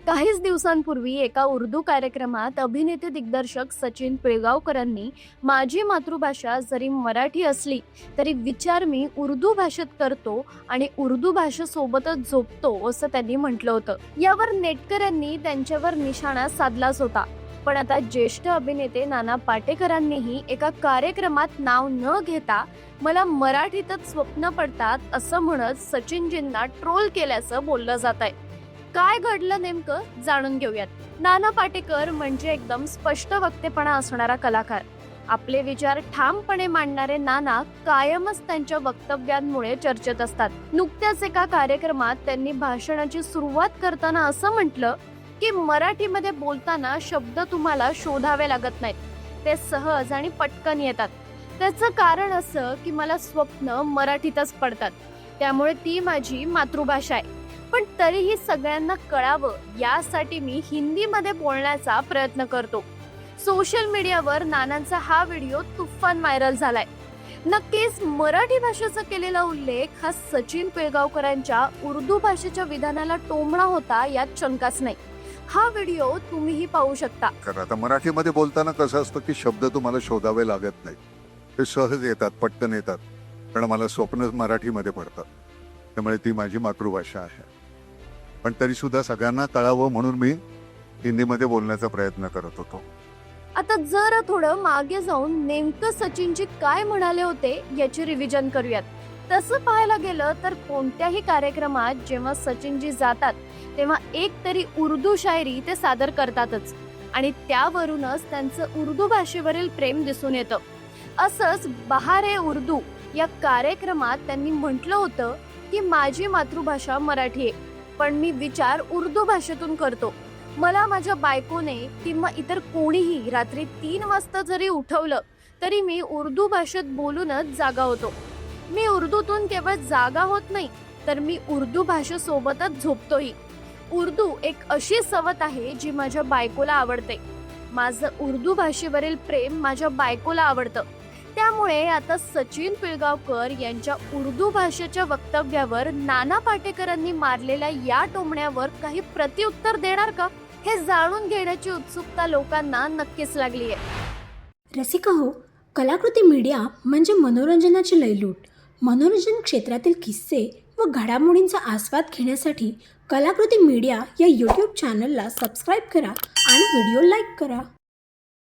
काहीच दिवसांपूर्वी एका उर्दू कार्यक्रमात अभिनेते दिग्दर्शक सचिन पिळगावकरांनी माझी मातृभाषा जरी मराठी असली तरी विचार मी उर्दू भाषेत करतो आणि उर्दू भाषेसोबतच झोपतो असं त्यांनी म्हटलं होतं. यावर नेटकऱ्यांनी त्यांच्यावर निशाणा साधलाच होता. पण आता ज्येष्ठ अभिनेते नाना पाटेकरांनीही एका कार्यक्रमात नाव न घेता मला मराठीतच स्वप्न पडतात असं म्हणत सचिनजींना ट्रोल केल्याचं बोललं जात आहे. काय घडलं नेमकं जाणून घेऊयात. नाना पाटेकर म्हणजे एकदम स्पष्ट वक्तेपणा असणारा कलाकार. आपले विचार ठामपणे मांडणारे नाना कायमच त्यांच्या वक्तव्यांमुळे चर्चेत असतात. नुकत्याच एका कार्यक्रमात त्यांनी भाषणाची सुरुवात करताना असं म्हटलं की मराठीमध्ये बोलताना शब्द तुम्हाला शोधावे लागत नाहीत, ते सहज आणि पटकन येतात. त्याचं कारण असं की मला स्वप्न मराठीतच पडतात, त्यामुळे ती माझी मातृभाषा आहे. पण तरीही सगळ्यांना कळावं यासाठी मी हिंदीमध्ये बोलण्याचा प्रयत्न करतो. सोशल मीडियावर नानांचा हा व्हिडिओ तुफान व्हायरल झालाय. नक्कीच मराठी भाषेचा केलेला उल्लेख हा सचिन पिळगावकरांच्या उर्दू भाषेच्या विधानाला टोमणा होता, यात शंकाच नाही. हा व्हिडिओ तुम्हीही पाहू शकता. कारण आता मराठीमध्ये बोलताना कसं असतं की शब्द तुम्हाला शोधावे लागत नाही, ते सहज येतात, पटकन येतात. कारण मला स्वप्न मराठीमध्ये पडतात, त्यामुळे ती माझी मातृभाषा आहे. पण तरी सुद्धा सगळ्यांना कळावं म्हणून मी हिंदीमध्ये बोलण्याचा प्रयत्न करत होतो. आता जरा थोडं मागे जाऊन नेमकं सचिनजी काय म्हणाले होते याची रिव्हिजन करूयात. तसं पाहायला गेलं तर कोणत्याही कार्यक्रमात जेव्हा सचिनजी जातात तेव्हा एक तरी उर्दू शायरी ते सादर करतातच आणि त्यावरूनच त्यांचं उर्दू भाषेवरील प्रेम दिसून येतं. असंच बहार उर्दू या कार्यक्रमात त्यांनी म्हटलं होतं की माझी मातृभाषा मराठी आहे, पण मी विचार उर्दू भाषेतून करतो. मला माझ्या बायकोने किंवा इतर कोणीही रात्री 3 वाजता जरी उठवलं तरी मी उर्दू भाषेत बोलूनच जागा होतो. मी उर्दूतून केवळ जागा होत नाही, तर मी उर्दू भाषेसोबतच झोपतोही. उर्दू एक अशी सवत आहे जी माझ्या बायकोला आवडते. माझं उर्दू भाषेवरील प्रेम माझ्या बायकोला आवडतं. त्यामुळे आता सचिन पिळगावकर यांच्या उर्दू भाषेच्या वक्तव्यावर नाना पाटेकरांनी मारलेल्या या टोमण्यावर काही प्रत्युत्तर देणार का, हे जाणून घेण्याची उत्सुकता लोकांना नक्कीच लागली आहे. रसिका हो, कलाकृती मीडिया म्हणजे मनोरंजनाची लयलूट. मनोरंजन क्षेत्रातील किस्से व घडामोडींचा आस्वाद घेण्यासाठी कलाकृती मीडिया या यूट्यूब चॅनलला सबस्क्राईब करा आणि व्हिडिओ लाईक करा.